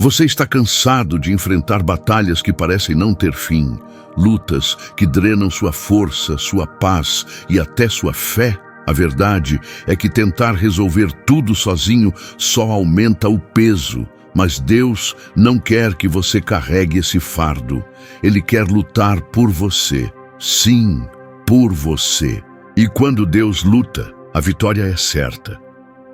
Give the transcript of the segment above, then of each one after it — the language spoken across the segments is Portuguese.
Você está cansado de enfrentar batalhas que parecem não ter fim, lutas que drenam sua força, sua paz e até sua fé? A verdade é que tentar resolver tudo sozinho só aumenta o peso. Mas Deus não quer que você carregue esse fardo. Ele quer lutar por você. Sim, por você. E quando Deus luta, a vitória é certa.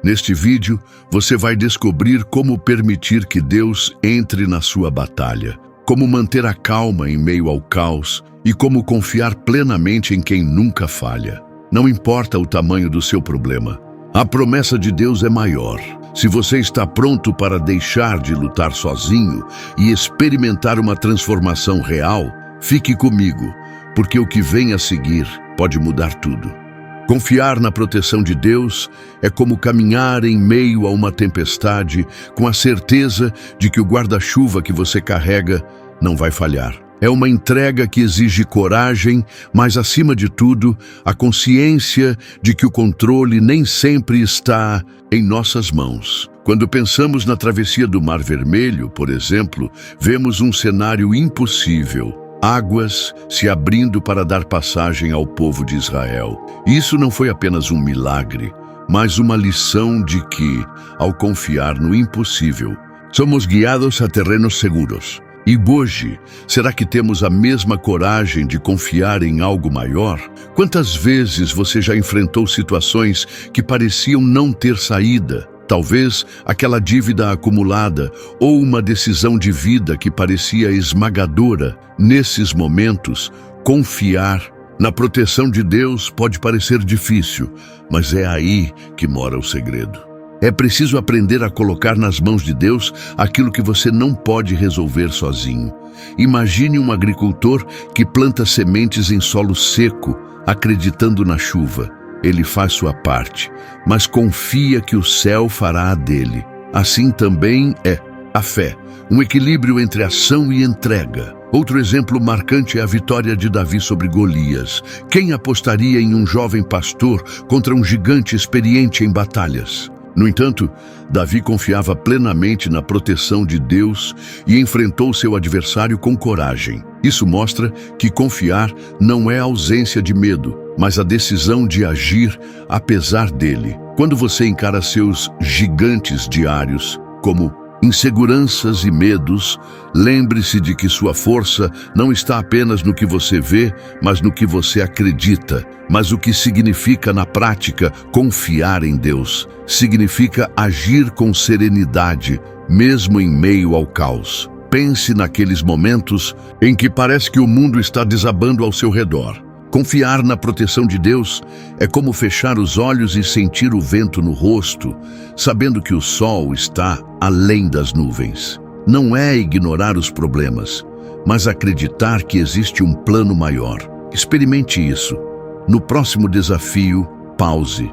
Neste vídeo, você vai descobrir como permitir que Deus entre na sua batalha, como manter a calma em meio ao caos e como confiar plenamente em quem nunca falha. Não importa o tamanho do seu problema, a promessa de Deus é maior. Se você está pronto para deixar de lutar sozinho e experimentar uma transformação real, fique comigo, porque o que vem a seguir pode mudar tudo. Confiar na proteção de Deus é como caminhar em meio a uma tempestade com a certeza de que o guarda-chuva que você carrega não vai falhar. É uma entrega que exige coragem, mas, acima de tudo, a consciência de que o controle nem sempre está em nossas mãos. Quando pensamos na travessia do Mar Vermelho, por exemplo, vemos um cenário impossível. Águas se abrindo para dar passagem ao povo de Israel. Isso não foi apenas um milagre, mas uma lição de que, ao confiar no impossível, somos guiados a terrenos seguros. E hoje, será que temos a mesma coragem de confiar em algo maior? Quantas vezes você já enfrentou situações que pareciam não ter saída? Talvez aquela dívida acumulada ou uma decisão de vida que parecia esmagadora. Nesses momentos, confiar na proteção de Deus pode parecer difícil, mas é aí que mora o segredo. É preciso aprender a colocar nas mãos de Deus aquilo que você não pode resolver sozinho. Imagine um agricultor que planta sementes em solo seco, acreditando na chuva. Ele faz sua parte, mas confia que o céu fará a dele. Assim também é a fé, um equilíbrio entre ação e entrega. Outro exemplo marcante é a vitória de Davi sobre Golias. Quem apostaria em um jovem pastor contra um gigante experiente em batalhas? No entanto, Davi confiava plenamente na proteção de Deus e enfrentou seu adversário com coragem. Isso mostra que confiar não é ausência de medo, mas a decisão de agir apesar dele. Quando você encara seus gigantes diários, como inseguranças e medos, lembre-se de que sua força não está apenas no que você vê, mas no que você acredita. Mas o que significa na prática confiar em Deus? Significa agir com serenidade, mesmo em meio ao caos. Pense naqueles momentos em que parece que o mundo está desabando ao seu redor. Confiar na proteção de Deus é como fechar os olhos e sentir o vento no rosto, sabendo que o sol está além das nuvens. Não é ignorar os problemas, mas acreditar que existe um plano maior. Experimente isso. No próximo desafio, pause,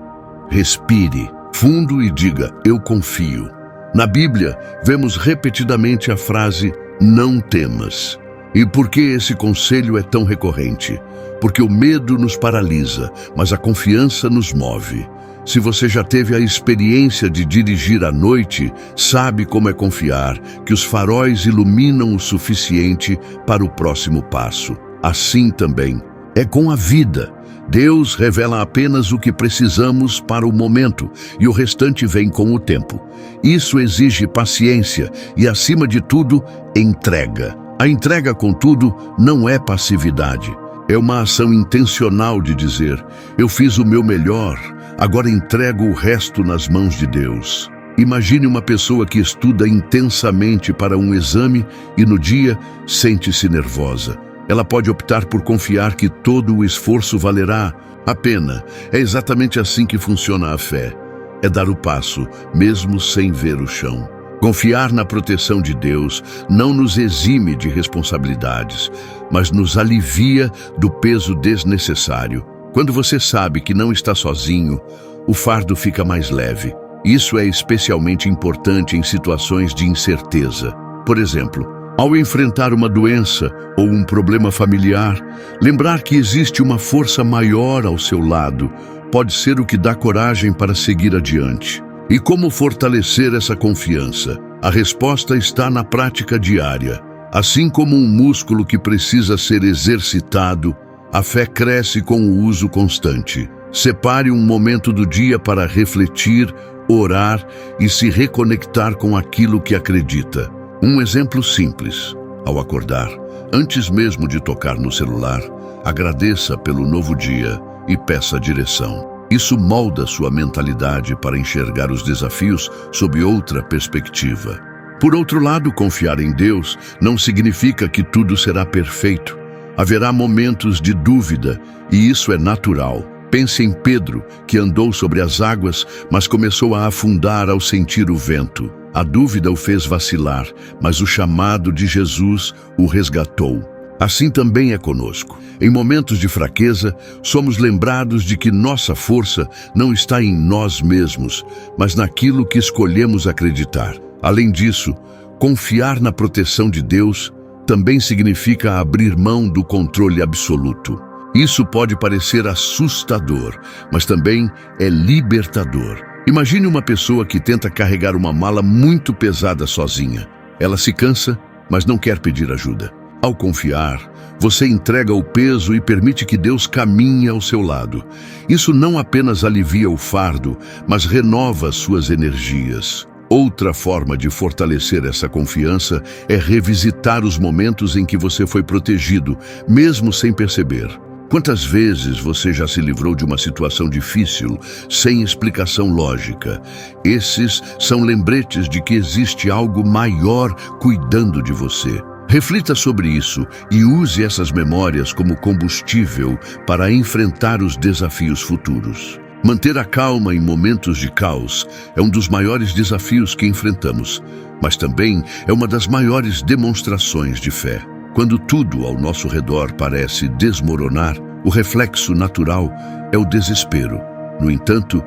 respire fundo e diga: eu confio. Na Bíblia, vemos repetidamente a frase "não temas". E por que esse conselho é tão recorrente? Porque o medo nos paralisa, mas a confiança nos move. Se você já teve a experiência de dirigir à noite, sabe como é confiar que os faróis iluminam o suficiente para o próximo passo. Assim também é com a vida. Deus revela apenas o que precisamos para o momento e o restante vem com o tempo. Isso exige paciência e, acima de tudo, entrega. A entrega, contudo, não é passividade. É uma ação intencional de dizer: eu fiz o meu melhor, agora entrego o resto nas mãos de Deus. Imagine uma pessoa que estuda intensamente para um exame e no dia sente-se nervosa. Ela pode optar por confiar que todo o esforço valerá a pena. É exatamente assim que funciona a fé. É dar o passo, mesmo sem ver o chão. Confiar na proteção de Deus não nos exime de responsabilidades, mas nos alivia do peso desnecessário. Quando você sabe que não está sozinho, o fardo fica mais leve. Isso é especialmente importante em situações de incerteza. Por exemplo, ao enfrentar uma doença ou um problema familiar, lembrar que existe uma força maior ao seu lado pode ser o que dá coragem para seguir adiante. E como fortalecer essa confiança? A resposta está na prática diária. Assim como um músculo que precisa ser exercitado, a fé cresce com o uso constante. Separe um momento do dia para refletir, orar e se reconectar com aquilo que acredita. Um exemplo simples. Ao acordar, antes mesmo de tocar no celular, agradeça pelo novo dia e peça direção. Isso molda sua mentalidade para enxergar os desafios sob outra perspectiva. Por outro lado, confiar em Deus não significa que tudo será perfeito. Haverá momentos de dúvida, e isso é natural. Pense em Pedro, que andou sobre as águas, mas começou a afundar ao sentir o vento. A dúvida o fez vacilar, mas o chamado de Jesus o resgatou. Assim também é conosco. Em momentos de fraqueza, somos lembrados de que nossa força não está em nós mesmos, mas naquilo que escolhemos acreditar. Além disso, confiar na proteção de Deus também significa abrir mão do controle absoluto. Isso pode parecer assustador, mas também é libertador. Imagine uma pessoa que tenta carregar uma mala muito pesada sozinha. Ela se cansa, mas não quer pedir ajuda. Ao confiar, você entrega o peso e permite que Deus caminhe ao seu lado. Isso não apenas alivia o fardo, mas renova suas energias. Outra forma de fortalecer essa confiança é revisitar os momentos em que você foi protegido, mesmo sem perceber. Quantas vezes você já se livrou de uma situação difícil, sem explicação lógica? Esses são lembretes de que existe algo maior cuidando de você. Reflita sobre isso e use essas memórias como combustível para enfrentar os desafios futuros. Manter a calma em momentos de caos é um dos maiores desafios que enfrentamos, mas também é uma das maiores demonstrações de fé. Quando tudo ao nosso redor parece desmoronar, o reflexo natural é o desespero. No entanto,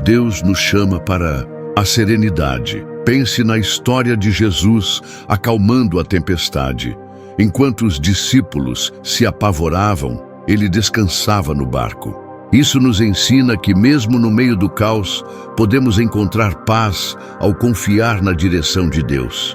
Deus nos chama para a serenidade. Pense na história de Jesus acalmando a tempestade. Enquanto os discípulos se apavoravam, ele descansava no barco. Isso nos ensina que mesmo no meio do caos, podemos encontrar paz ao confiar na direção de Deus.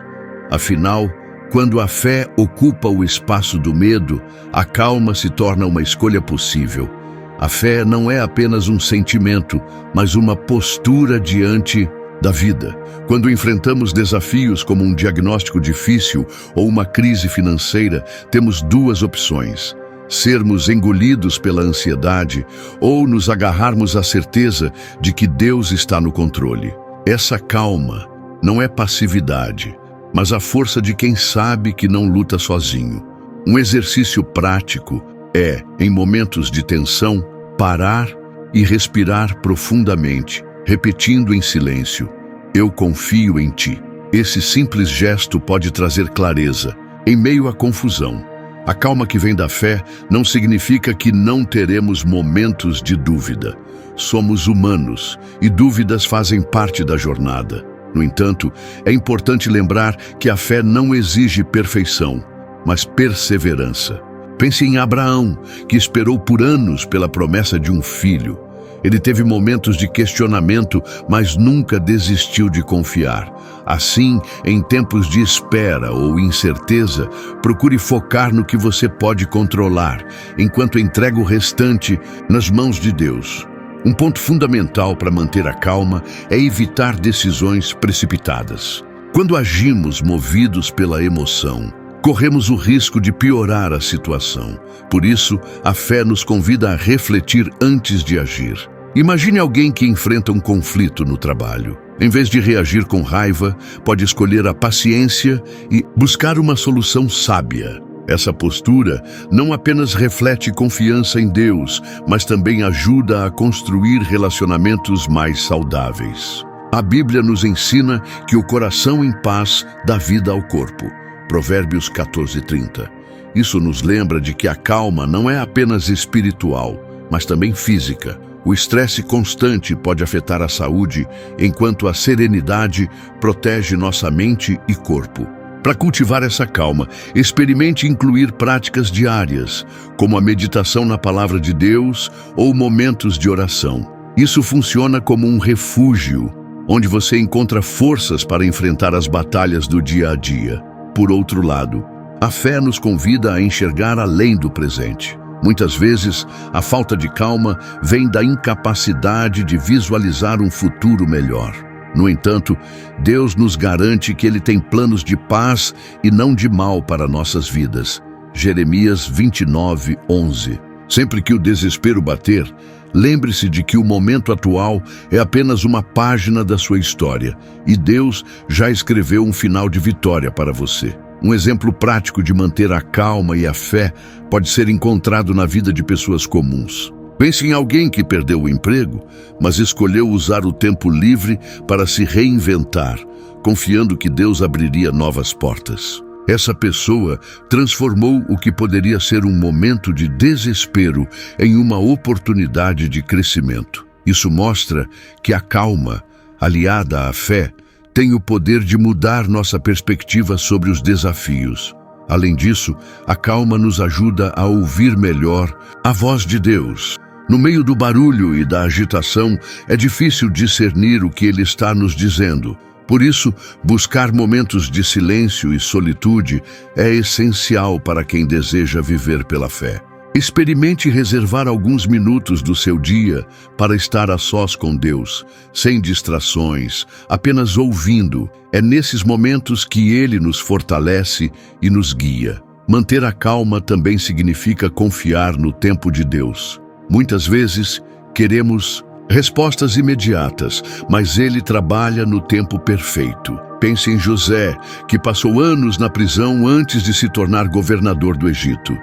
Afinal, quando a fé ocupa o espaço do medo, a calma se torna uma escolha possível. A fé não é apenas um sentimento, mas uma postura diante da vida. Quando enfrentamos desafios como um diagnóstico difícil ou uma crise financeira, temos duas opções: sermos engolidos pela ansiedade ou nos agarrarmos à certeza de que Deus está no controle. Essa calma não é passividade, mas a força de quem sabe que não luta sozinho. Um exercício prático é, em momentos de tensão, parar e respirar profundamente, repetindo em silêncio: eu confio em ti. Esse simples gesto pode trazer clareza em meio à confusão. A calma que vem da fé não significa que não teremos momentos de dúvida. Somos humanos e dúvidas fazem parte da jornada. No entanto, é importante lembrar que a fé não exige perfeição, mas perseverança. Pense em Abraão, que esperou por anos pela promessa de um filho. Ele teve momentos de questionamento, mas nunca desistiu de confiar. Assim, em tempos de espera ou incerteza, procure focar no que você pode controlar, enquanto entrega o restante nas mãos de Deus. Um ponto fundamental para manter a calma é evitar decisões precipitadas. Quando agimos movidos pela emoção, corremos o risco de piorar a situação. Por isso, a fé nos convida a refletir antes de agir. Imagine alguém que enfrenta um conflito no trabalho. Em vez de reagir com raiva, pode escolher a paciência e buscar uma solução sábia. Essa postura não apenas reflete confiança em Deus, mas também ajuda a construir relacionamentos mais saudáveis. A Bíblia nos ensina que o coração em paz dá vida ao corpo. Provérbios 14:30. Isso nos lembra de que a calma não é apenas espiritual, mas também física. O estresse constante pode afetar a saúde, enquanto a serenidade protege nossa mente e corpo. Para cultivar essa calma, experimente incluir práticas diárias, como a meditação na palavra de Deus ou momentos de oração. Isso funciona como um refúgio onde você encontra forças para enfrentar as batalhas do dia a dia. Por outro lado, a fé nos convida a enxergar além do presente. Muitas vezes, a falta de calma vem da incapacidade de visualizar um futuro melhor. No entanto, Deus nos garante que Ele tem planos de paz e não de mal para nossas vidas. Jeremias 29:11. Sempre que o desespero bater, lembre-se de que o momento atual é apenas uma página da sua história e Deus já escreveu um final de vitória para você. Um exemplo prático de manter a calma e a fé pode ser encontrado na vida de pessoas comuns. Pense em alguém que perdeu o emprego, mas escolheu usar o tempo livre para se reinventar, confiando que Deus abriria novas portas. Essa pessoa transformou o que poderia ser um momento de desespero em uma oportunidade de crescimento. Isso mostra que a calma, aliada à fé, tem o poder de mudar nossa perspectiva sobre os desafios. Além disso, a calma nos ajuda a ouvir melhor a voz de Deus. No meio do barulho e da agitação, é difícil discernir o que Ele está nos dizendo. Por isso, buscar momentos de silêncio e solitude é essencial para quem deseja viver pela fé. Experimente reservar alguns minutos do seu dia para estar a sós com Deus, sem distrações, apenas ouvindo. É nesses momentos que Ele nos fortalece e nos guia. Manter a calma também significa confiar no tempo de Deus. Muitas vezes, queremos respostas imediatas, mas Ele trabalha no tempo perfeito. Pense em José, que passou anos na prisão antes de se tornar governador do Egito.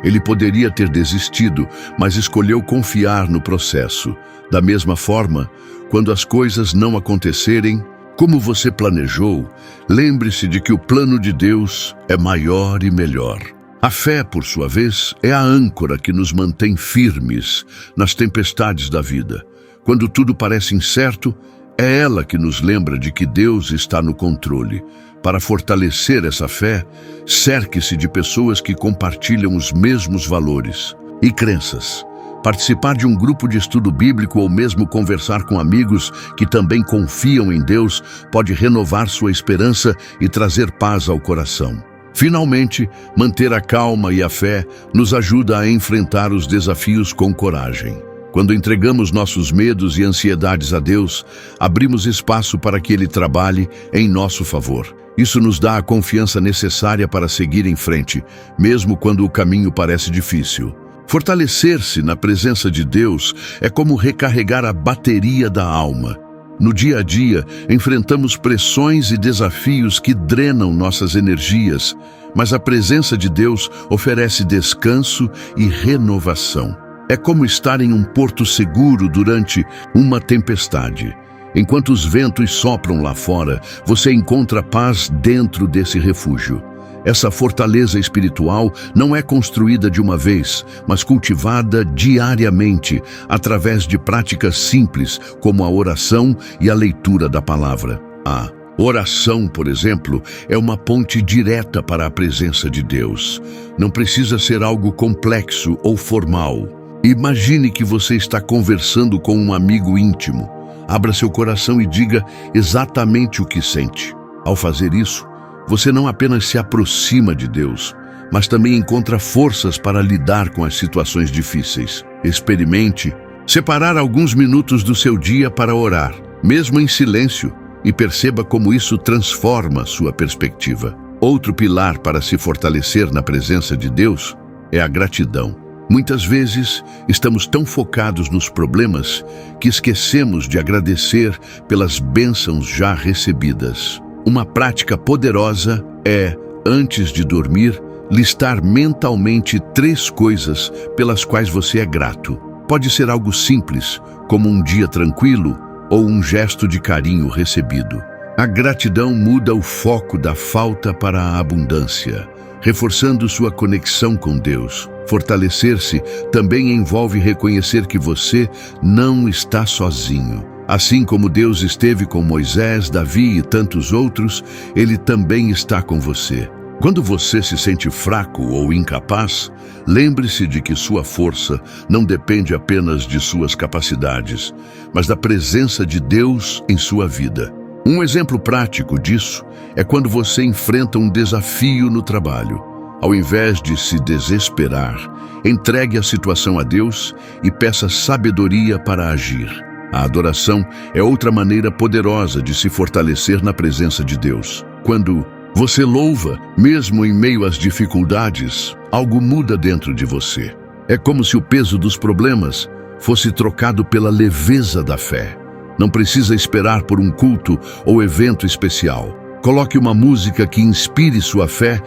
Ele poderia ter desistido, mas escolheu confiar no processo. Da mesma forma, quando as coisas não acontecerem como você planejou, lembre-se de que o plano de Deus é maior e melhor. A fé, por sua vez, é a âncora que nos mantém firmes nas tempestades da vida. Quando tudo parece incerto, é ela que nos lembra de que Deus está no controle. Para fortalecer essa fé, cerque-se de pessoas que compartilham os mesmos valores e crenças. Participar de um grupo de estudo bíblico ou mesmo conversar com amigos que também confiam em Deus pode renovar sua esperança e trazer paz ao coração. Finalmente, manter a calma e a fé nos ajuda a enfrentar os desafios com coragem. Quando entregamos nossos medos e ansiedades a Deus, abrimos espaço para que Ele trabalhe em nosso favor. Isso nos dá a confiança necessária para seguir em frente, mesmo quando o caminho parece difícil. Fortalecer-se na presença de Deus é como recarregar a bateria da alma. No dia a dia, enfrentamos pressões e desafios que drenam nossas energias, mas a presença de Deus oferece descanso e renovação. É como estar em um porto seguro durante uma tempestade. Enquanto os ventos sopram lá fora, você encontra paz dentro desse refúgio. Essa fortaleza espiritual não é construída de uma vez, mas cultivada diariamente, através de práticas simples, como a oração e a leitura da palavra. A oração, por exemplo, é uma ponte direta para a presença de Deus. Não precisa ser algo complexo ou formal. Imagine que você está conversando com um amigo íntimo. Abra seu coração e diga exatamente o que sente. Ao fazer isso, você não apenas se aproxima de Deus, mas também encontra forças para lidar com as situações difíceis. Experimente separar alguns minutos do seu dia para orar, mesmo em silêncio, e perceba como isso transforma sua perspectiva. Outro pilar para se fortalecer na presença de Deus é a gratidão. Muitas vezes, estamos tão focados nos problemas que esquecemos de agradecer pelas bênçãos já recebidas. Uma prática poderosa é, antes de dormir, listar mentalmente 3 coisas pelas quais você é grato. Pode ser algo simples, como um dia tranquilo ou um gesto de carinho recebido. A gratidão muda o foco da falta para a abundância, reforçando sua conexão com Deus. Fortalecer-se também envolve reconhecer que você não está sozinho. Assim como Deus esteve com Moisés, Davi e tantos outros, Ele também está com você. Quando você se sente fraco ou incapaz, lembre-se de que sua força não depende apenas de suas capacidades, mas da presença de Deus em sua vida. Um exemplo prático disso é quando você enfrenta um desafio no trabalho. Ao invés de se desesperar, entregue a situação a Deus e peça sabedoria para agir. A adoração é outra maneira poderosa de se fortalecer na presença de Deus. Quando você louva, mesmo em meio às dificuldades, algo muda dentro de você. É como se o peso dos problemas fosse trocado pela leveza da fé. Não precisa esperar por um culto ou evento especial. Coloque uma música que inspire sua fé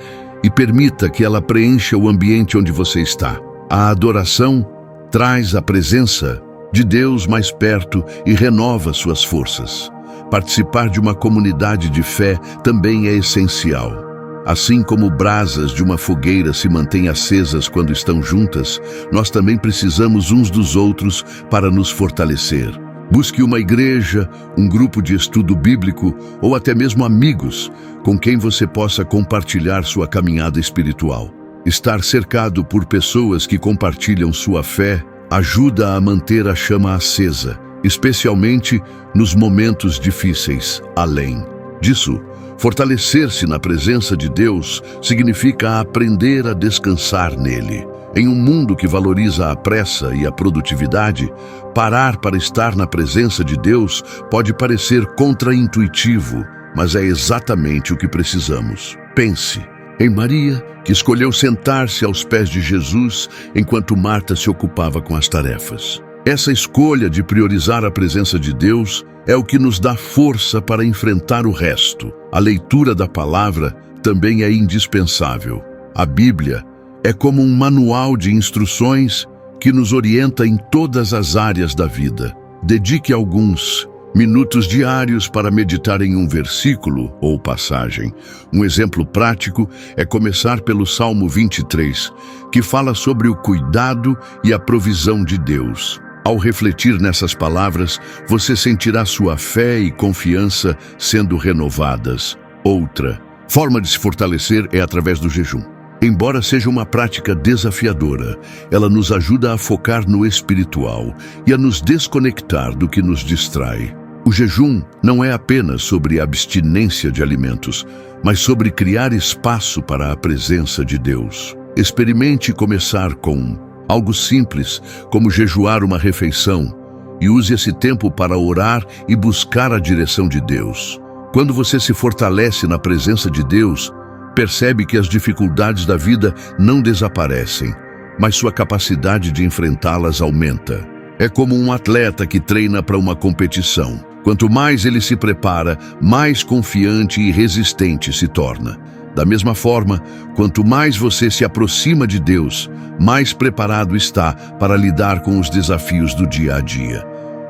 e permita que ela preencha o ambiente onde você está. A adoração traz a presença de Deus mais perto e renova suas forças. Participar de uma comunidade de fé também é essencial. Assim como brasas de uma fogueira se mantêm acesas quando estão juntas, nós também precisamos uns dos outros para nos fortalecer. Busque uma igreja, um grupo de estudo bíblico ou até mesmo amigos com quem você possa compartilhar sua caminhada espiritual. Estar cercado por pessoas que compartilham sua fé ajuda a manter a chama acesa, especialmente nos momentos difíceis. Além disso, fortalecer-se na presença de Deus significa aprender a descansar nele. Em um mundo que valoriza a pressa e a produtividade, parar para estar na presença de Deus pode parecer contraintuitivo, mas é exatamente o que precisamos. Pense em Maria, que escolheu sentar-se aos pés de Jesus enquanto Marta se ocupava com as tarefas. Essa escolha de priorizar a presença de Deus é o que nos dá força para enfrentar o resto. A leitura da palavra também é indispensável. A Bíblia é como um manual de instruções que nos orienta em todas as áreas da vida. Dedique alguns minutos diários para meditar em um versículo ou passagem. Um exemplo prático é começar pelo Salmo 23, que fala sobre o cuidado e a provisão de Deus. Ao refletir nessas palavras, você sentirá sua fé e confiança sendo renovadas. Outra forma de se fortalecer é através do jejum. Embora seja uma prática desafiadora, ela nos ajuda a focar no espiritual e a nos desconectar do que nos distrai. O jejum não é apenas sobre abstinência de alimentos, mas sobre criar espaço para a presença de Deus. Experimente começar com algo simples, como jejuar uma refeição, e use esse tempo para orar e buscar a direção de Deus. Quando você se fortalece na presença de Deus, percebe que as dificuldades da vida não desaparecem, mas sua capacidade de enfrentá-las aumenta. É como um atleta que treina para uma competição. Quanto mais ele se prepara, mais confiante e resistente se torna. Da mesma forma, quanto mais você se aproxima de Deus, mais preparado está para lidar com os desafios do dia a dia.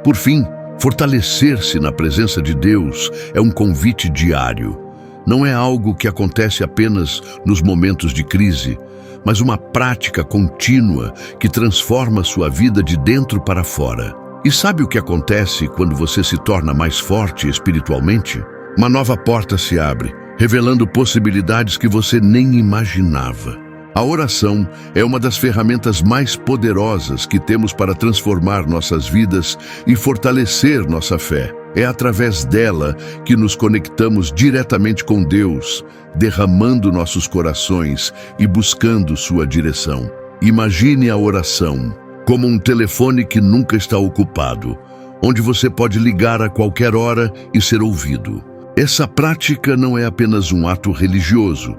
Por fim, fortalecer-se na presença de Deus é um convite diário. Não é algo que acontece apenas nos momentos de crise, mas uma prática contínua que transforma sua vida de dentro para fora. E sabe o que acontece quando você se torna mais forte espiritualmente? Uma nova porta se abre, revelando possibilidades que você nem imaginava. A oração é uma das ferramentas mais poderosas que temos para transformar nossas vidas e fortalecer nossa fé. É através dela que nos conectamos diretamente com Deus, derramando nossos corações e buscando sua direção. Imagine a oração como um telefone que nunca está ocupado, onde você pode ligar a qualquer hora e ser ouvido. Essa prática não é apenas um ato religioso,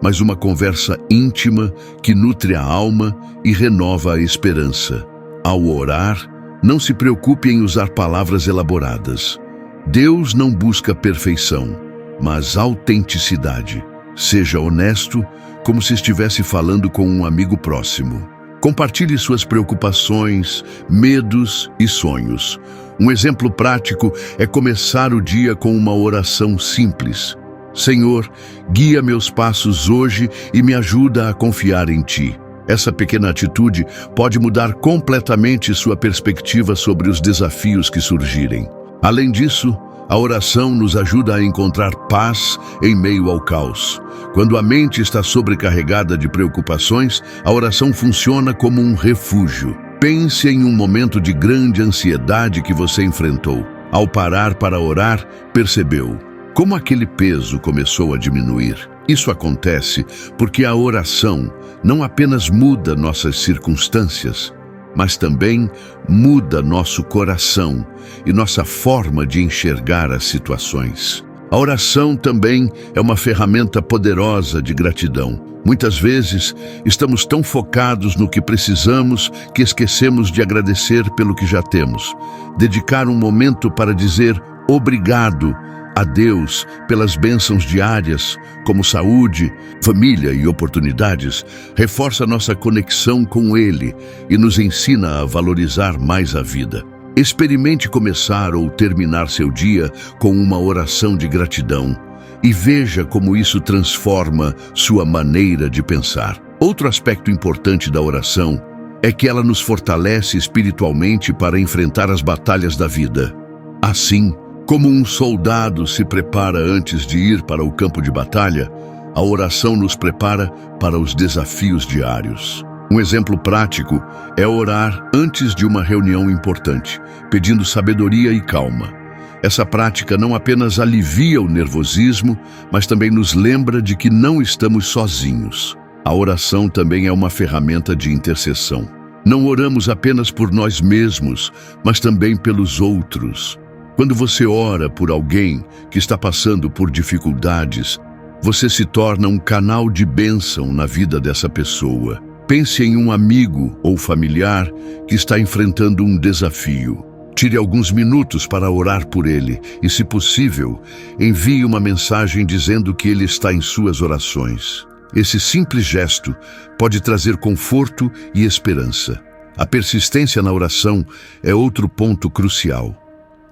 mas uma conversa íntima que nutre a alma e renova a esperança. Ao orar, não se preocupe em usar palavras elaboradas. Deus não busca perfeição, mas autenticidade. Seja honesto, como se estivesse falando com um amigo próximo. Compartilhe suas preocupações, medos e sonhos. Um exemplo prático é começar o dia com uma oração simples. Senhor, guia meus passos hoje e me ajuda a confiar em Ti. Essa pequena atitude pode mudar completamente sua perspectiva sobre os desafios que surgirem. Além disso, A oração nos ajuda a encontrar paz em meio ao caos. Quando a mente está sobrecarregada de preocupações, a oração funciona como um refúgio. Pense em um momento de grande ansiedade que você enfrentou. Ao parar para orar, percebeu como aquele peso começou a diminuir. Isso acontece porque a oração não apenas muda nossas circunstâncias, mas também muda nosso coração e nossa forma de enxergar as situações. A oração também é uma ferramenta poderosa de gratidão. Muitas vezes, estamos tão focados no que precisamos que esquecemos de agradecer pelo que já temos. Dedicar um momento para dizer obrigado a Deus pelas bênçãos diárias, como saúde, família e oportunidades, reforça nossa conexão com Ele e nos ensina a valorizar mais a vida. Experimente começar ou terminar seu dia com uma oração de gratidão e veja como isso transforma sua maneira de pensar. Outro aspecto importante da oração é que ela nos fortalece espiritualmente para enfrentar as batalhas da vida. Assim, como um soldado se prepara antes de ir para o campo de batalha, a oração nos prepara para os desafios diários. Um exemplo prático é orar antes de uma reunião importante, pedindo sabedoria e calma. Essa prática não apenas alivia o nervosismo, mas também nos lembra de que não estamos sozinhos. A oração também é uma ferramenta de intercessão. Não oramos apenas por nós mesmos, mas também pelos outros. Quando você ora por alguém que está passando por dificuldades, você se torna um canal de bênção na vida dessa pessoa. Pense em um amigo ou familiar que está enfrentando um desafio. Tire alguns minutos para orar por ele e, se possível, envie uma mensagem dizendo que ele está em suas orações. Esse simples gesto pode trazer conforto e esperança. A persistência na oração é outro ponto crucial.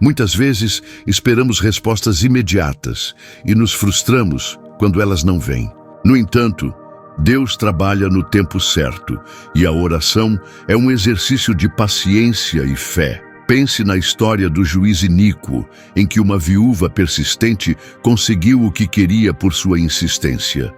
Muitas vezes esperamos respostas imediatas e nos frustramos quando elas não vêm. No entanto, Deus trabalha no tempo certo e a oração é um exercício de paciência e fé. Pense na história do juiz iníquo, em que uma viúva persistente conseguiu o que queria por sua insistência.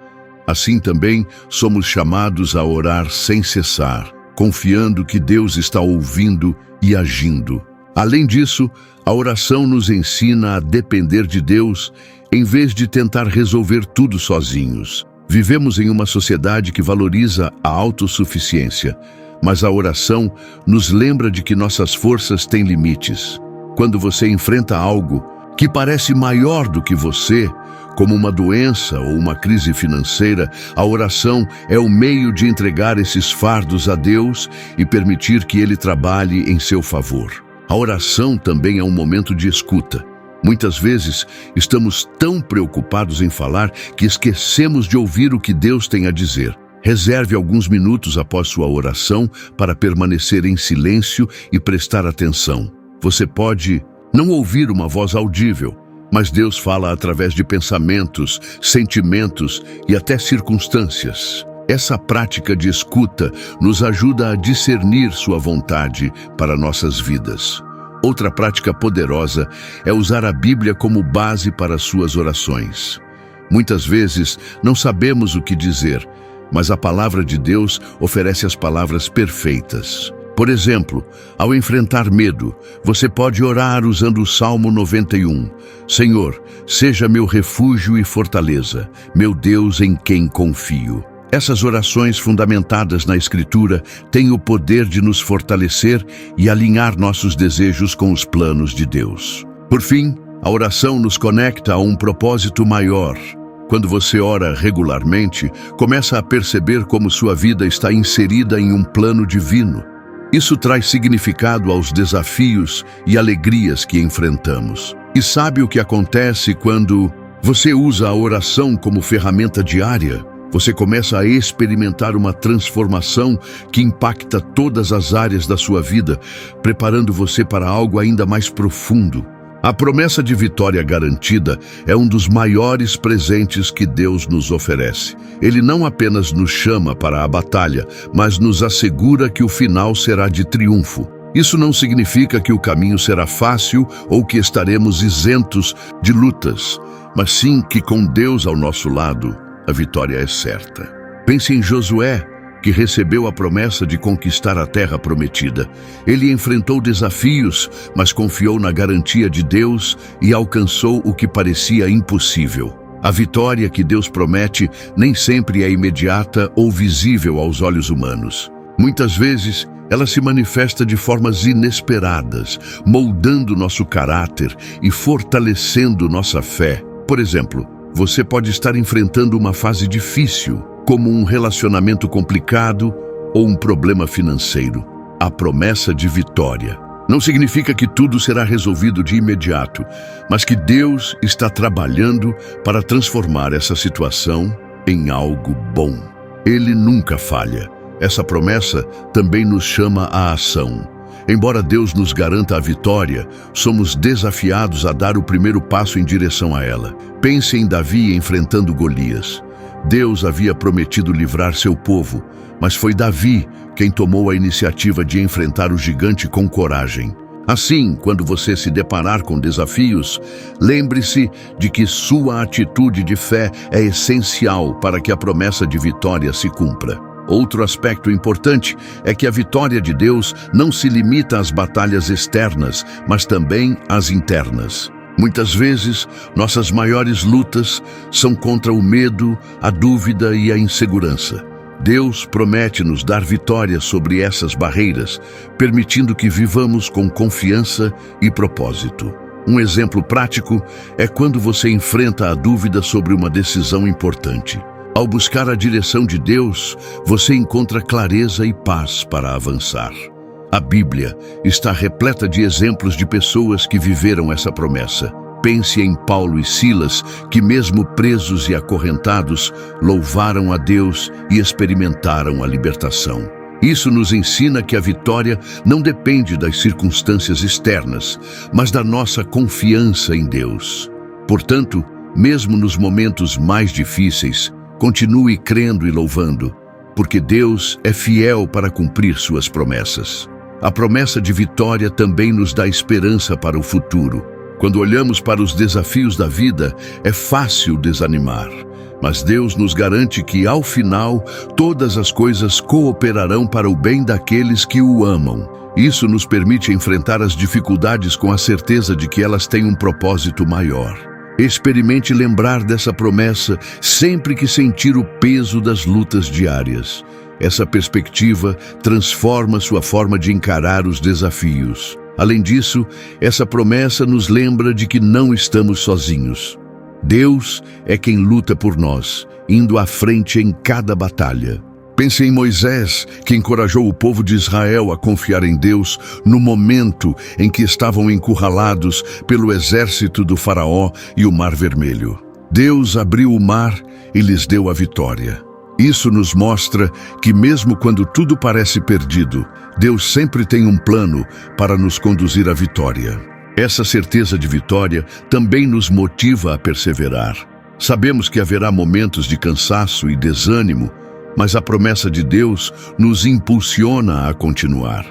Assim também somos chamados a orar sem cessar, confiando que Deus está ouvindo e agindo. Além disso, a oração nos ensina a depender de Deus em vez de tentar resolver tudo sozinhos. Vivemos em uma sociedade que valoriza a autossuficiência, mas a oração nos lembra de que nossas forças têm limites. Quando você enfrenta algo que parece maior do que você, como uma doença ou uma crise financeira, a oração é o meio de entregar esses fardos a Deus e permitir que Ele trabalhe em seu favor. A oração também é um momento de escuta. Muitas vezes estamos tão preocupados em falar que esquecemos de ouvir o que Deus tem a dizer. Reserve alguns minutos após sua oração para permanecer em silêncio e prestar atenção. Você pode não ouvir uma voz audível, mas Deus fala através de pensamentos, sentimentos e até circunstâncias. Essa prática de escuta nos ajuda a discernir sua vontade para nossas vidas. Outra prática poderosa é usar a Bíblia como base para suas orações. Muitas vezes não sabemos o que dizer, mas a palavra de Deus oferece as palavras perfeitas. Por exemplo, ao enfrentar medo, você pode orar usando o Salmo 91. Senhor, seja meu refúgio e fortaleza, meu Deus em quem confio. Essas orações fundamentadas na Escritura têm o poder de nos fortalecer e alinhar nossos desejos com os planos de Deus. Por fim, a oração nos conecta a um propósito maior. Quando você ora regularmente, começa a perceber como sua vida está inserida em um plano divino. Isso traz significado aos desafios e alegrias que enfrentamos. E sabe o que acontece quando você usa a oração como ferramenta diária? Você começa a experimentar uma transformação que impacta todas as áreas da sua vida, preparando você para algo ainda mais profundo. A promessa de vitória garantida é um dos maiores presentes que Deus nos oferece. Ele não apenas nos chama para a batalha, mas nos assegura que o final será de triunfo. Isso não significa que o caminho será fácil ou que estaremos isentos de lutas, mas sim que com Deus ao nosso lado, a vitória é certa. Pense em Josué, que recebeu a promessa de conquistar a terra prometida. Ele enfrentou desafios, mas confiou na garantia de Deus e alcançou o que parecia impossível. A vitória que Deus promete nem sempre é imediata ou visível aos olhos humanos. Muitas vezes, ela se manifesta de formas inesperadas, moldando nosso caráter e fortalecendo nossa fé. Por exemplo, você pode estar enfrentando uma fase difícil, como um relacionamento complicado ou um problema financeiro. A promessa de vitória não significa que tudo será resolvido de imediato, mas que Deus está trabalhando para transformar essa situação em algo bom. Ele nunca falha. Essa promessa também nos chama à ação. Embora Deus nos garanta a vitória, somos desafiados a dar o primeiro passo em direção a ela. Pense em Davi enfrentando Golias. Deus havia prometido livrar seu povo, mas foi Davi quem tomou a iniciativa de enfrentar o gigante com coragem. Assim, quando você se deparar com desafios, lembre-se de que sua atitude de fé é essencial para que a promessa de vitória se cumpra. Outro aspecto importante é que a vitória de Deus não se limita às batalhas externas, mas também às internas. Muitas vezes, nossas maiores lutas são contra o medo, a dúvida e a insegurança. Deus promete nos dar vitória sobre essas barreiras, permitindo que vivamos com confiança e propósito. Um exemplo prático é quando você enfrenta a dúvida sobre uma decisão importante. Ao buscar a direção de Deus, você encontra clareza e paz para avançar. A Bíblia está repleta de exemplos de pessoas que viveram essa promessa. Pense em Paulo e Silas, que mesmo presos e acorrentados, louvaram a Deus e experimentaram a libertação. Isso nos ensina que a vitória não depende das circunstâncias externas, mas da nossa confiança em Deus. Portanto, mesmo nos momentos mais difíceis, continue crendo e louvando, porque Deus é fiel para cumprir suas promessas. A promessa de vitória também nos dá esperança para o futuro. Quando olhamos para os desafios da vida, é fácil desanimar, mas Deus nos garante que, ao final, todas as coisas cooperarão para o bem daqueles que o amam. Isso nos permite enfrentar as dificuldades com a certeza de que elas têm um propósito maior. Experimente lembrar dessa promessa sempre que sentir o peso das lutas diárias. Essa perspectiva transforma sua forma de encarar os desafios. Além disso, essa promessa nos lembra de que não estamos sozinhos. Deus é quem luta por nós, indo à frente em cada batalha. Pense em Moisés, que encorajou o povo de Israel a confiar em Deus no momento em que estavam encurralados pelo exército do faraó e o Mar Vermelho. Deus abriu o mar e lhes deu a vitória. Isso nos mostra que mesmo quando tudo parece perdido, Deus sempre tem um plano para nos conduzir à vitória. Essa certeza de vitória também nos motiva a perseverar. Sabemos que haverá momentos de cansaço e desânimo, mas a promessa de Deus nos impulsiona a continuar.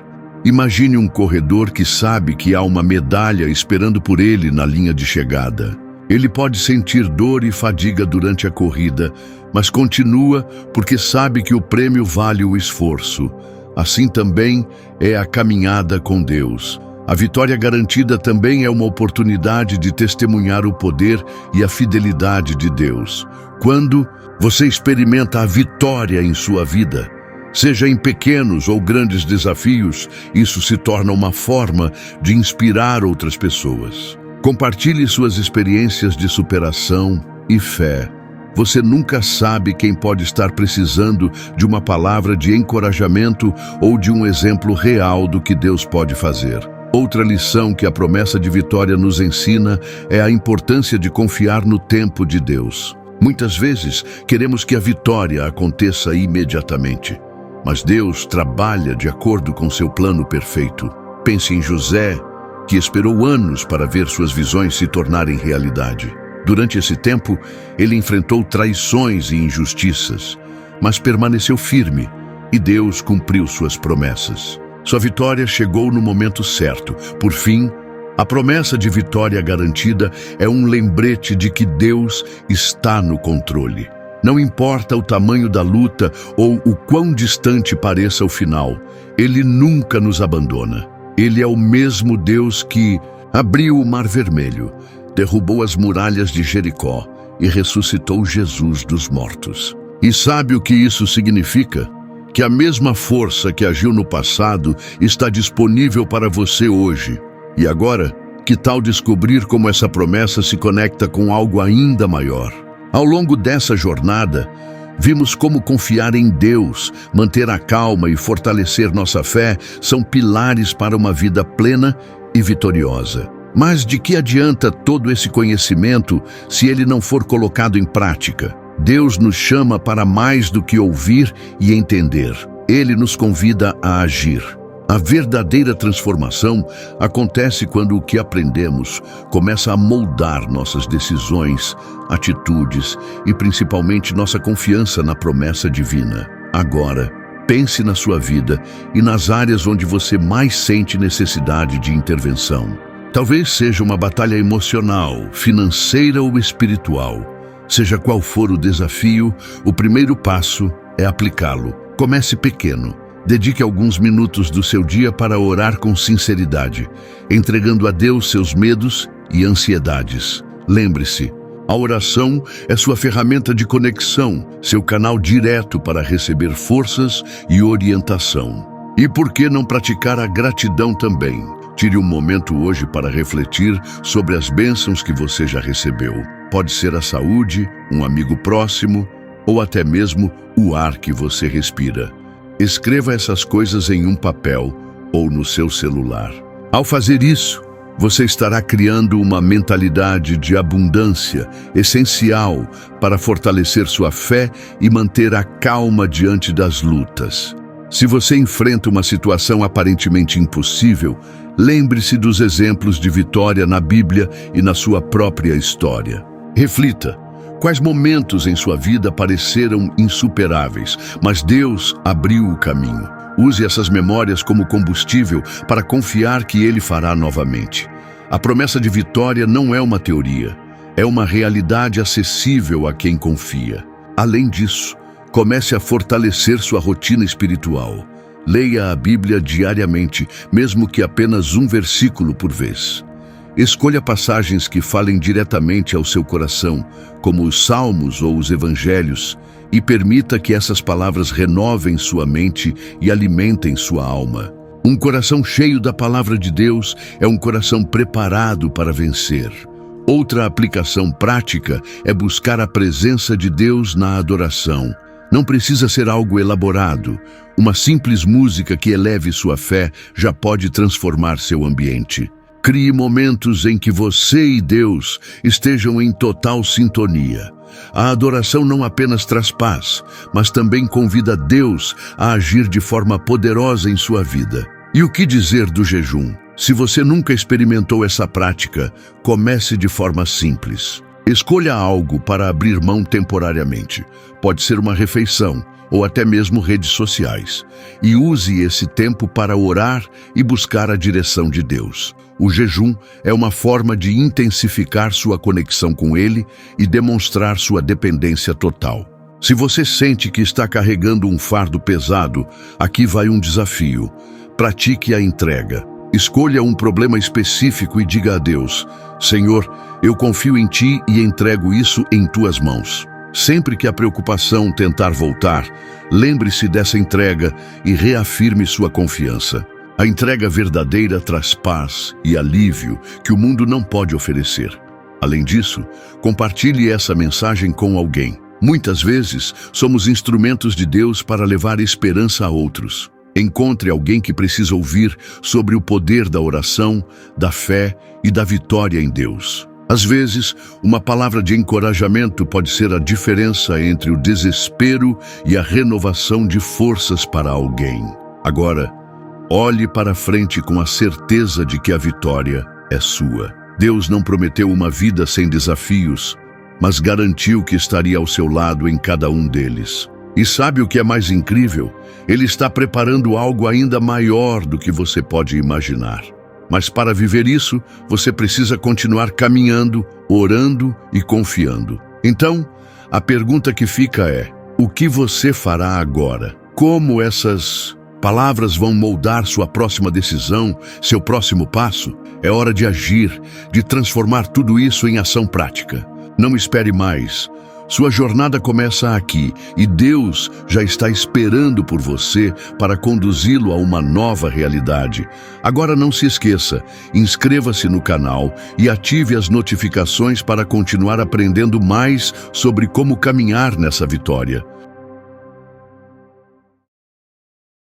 Imagine um corredor que sabe que há uma medalha esperando por ele na linha de chegada. Ele pode sentir dor e fadiga durante a corrida, mas continua porque sabe que o prêmio vale o esforço. Assim também é a caminhada com Deus. A vitória garantida também é uma oportunidade de testemunhar o poder e a fidelidade de Deus. Quando você experimenta a vitória em sua vida, seja em pequenos ou grandes desafios, isso se torna uma forma de inspirar outras pessoas. Compartilhe suas experiências de superação e fé. Você nunca sabe quem pode estar precisando de uma palavra de encorajamento ou de um exemplo real do que Deus pode fazer. Outra lição que a promessa de vitória nos ensina é a importância de confiar no tempo de Deus. Muitas vezes queremos que a vitória aconteça imediatamente, mas Deus trabalha de acordo com seu plano perfeito. Pense em José, que esperou anos para ver suas visões se tornarem realidade. Durante esse tempo, ele enfrentou traições e injustiças, mas permaneceu firme e Deus cumpriu suas promessas. Sua vitória chegou no momento certo. Por fim, a promessa de vitória garantida é um lembrete de que Deus está no controle. Não importa o tamanho da luta ou o quão distante pareça o final, Ele nunca nos abandona. Ele é o mesmo Deus que abriu o Mar Vermelho, derrubou as muralhas de Jericó e ressuscitou Jesus dos mortos. E sabe o que isso significa? Que a mesma força que agiu no passado está disponível para você hoje. E agora, que tal descobrir como essa promessa se conecta com algo ainda maior? Ao longo dessa jornada, vimos como confiar em Deus, manter a calma e fortalecer nossa fé são pilares para uma vida plena e vitoriosa. Mas de que adianta todo esse conhecimento se ele não for colocado em prática? Deus nos chama para mais do que ouvir e entender. Ele nos convida a agir. A verdadeira transformação acontece quando o que aprendemos começa a moldar nossas decisões, atitudes e principalmente nossa confiança na promessa divina. Agora, pense na sua vida e nas áreas onde você mais sente necessidade de intervenção. Talvez seja uma batalha emocional, financeira ou espiritual. Seja qual for o desafio, o primeiro passo é aplicá-lo. Comece pequeno. Dedique alguns minutos do seu dia para orar com sinceridade, entregando a Deus seus medos e ansiedades. Lembre-se, a oração é sua ferramenta de conexão, seu canal direto para receber forças e orientação. E por que não praticar a gratidão também? Tire um momento hoje para refletir sobre as bênçãos que você já recebeu. Pode ser a saúde, um amigo próximo ou até mesmo o ar que você respira. Escreva essas coisas em um papel ou no seu celular. Ao fazer isso, você estará criando uma mentalidade de abundância essencial para fortalecer sua fé e manter a calma diante das lutas. Se você enfrenta uma situação aparentemente impossível, lembre-se dos exemplos de vitória na Bíblia e na sua própria história. Reflita. Quais momentos em sua vida pareceram insuperáveis, mas Deus abriu o caminho? Use essas memórias como combustível para confiar que Ele fará novamente. A promessa de vitória não é uma teoria, é uma realidade acessível a quem confia. Além disso, comece a fortalecer sua rotina espiritual. Leia a Bíblia diariamente, mesmo que apenas um versículo por vez. Escolha passagens que falem diretamente ao seu coração, como os Salmos ou os Evangelhos, e permita que essas palavras renovem sua mente e alimentem sua alma. Um coração cheio da palavra de Deus é um coração preparado para vencer. Outra aplicação prática é buscar a presença de Deus na adoração. Não precisa ser algo elaborado. Uma simples música que eleve sua fé já pode transformar seu ambiente. Crie momentos em que você e Deus estejam em total sintonia. A adoração não apenas traz paz, mas também convida Deus a agir de forma poderosa em sua vida. E o que dizer do jejum? Se você nunca experimentou essa prática, comece de forma simples. Escolha algo para abrir mão temporariamente. Pode ser uma refeição ou até mesmo redes sociais. E use esse tempo para orar e buscar a direção de Deus. O jejum é uma forma de intensificar sua conexão com Ele e demonstrar sua dependência total. Se você sente que está carregando um fardo pesado, aqui vai um desafio. Pratique a entrega. Escolha um problema específico e diga a Deus: Senhor, eu confio em Ti e entrego isso em Tuas mãos. Sempre que a preocupação tentar voltar, lembre-se dessa entrega e reafirme sua confiança. A entrega verdadeira traz paz e alívio que o mundo não pode oferecer. Além disso, compartilhe essa mensagem com alguém. Muitas vezes, somos instrumentos de Deus para levar esperança a outros. Encontre alguém que precisa ouvir sobre o poder da oração, da fé e da vitória em Deus. Às vezes, uma palavra de encorajamento pode ser a diferença entre o desespero e a renovação de forças para alguém. Agora, olhe para frente com a certeza de que a vitória é sua. Deus não prometeu uma vida sem desafios, mas garantiu que estaria ao seu lado em cada um deles. E sabe o que é mais incrível? Ele está preparando algo ainda maior do que você pode imaginar. Mas para viver isso, você precisa continuar caminhando, orando e confiando. Então, a pergunta que fica é: o que você fará agora? Como essas palavras vão moldar sua próxima decisão, seu próximo passo? É hora de agir, de transformar tudo isso em ação prática. Não espere mais. Sua jornada começa aqui e Deus já está esperando por você para conduzi-lo a uma nova realidade. Agora não se esqueça, inscreva-se no canal e ative as notificações para continuar aprendendo mais sobre como caminhar nessa vitória.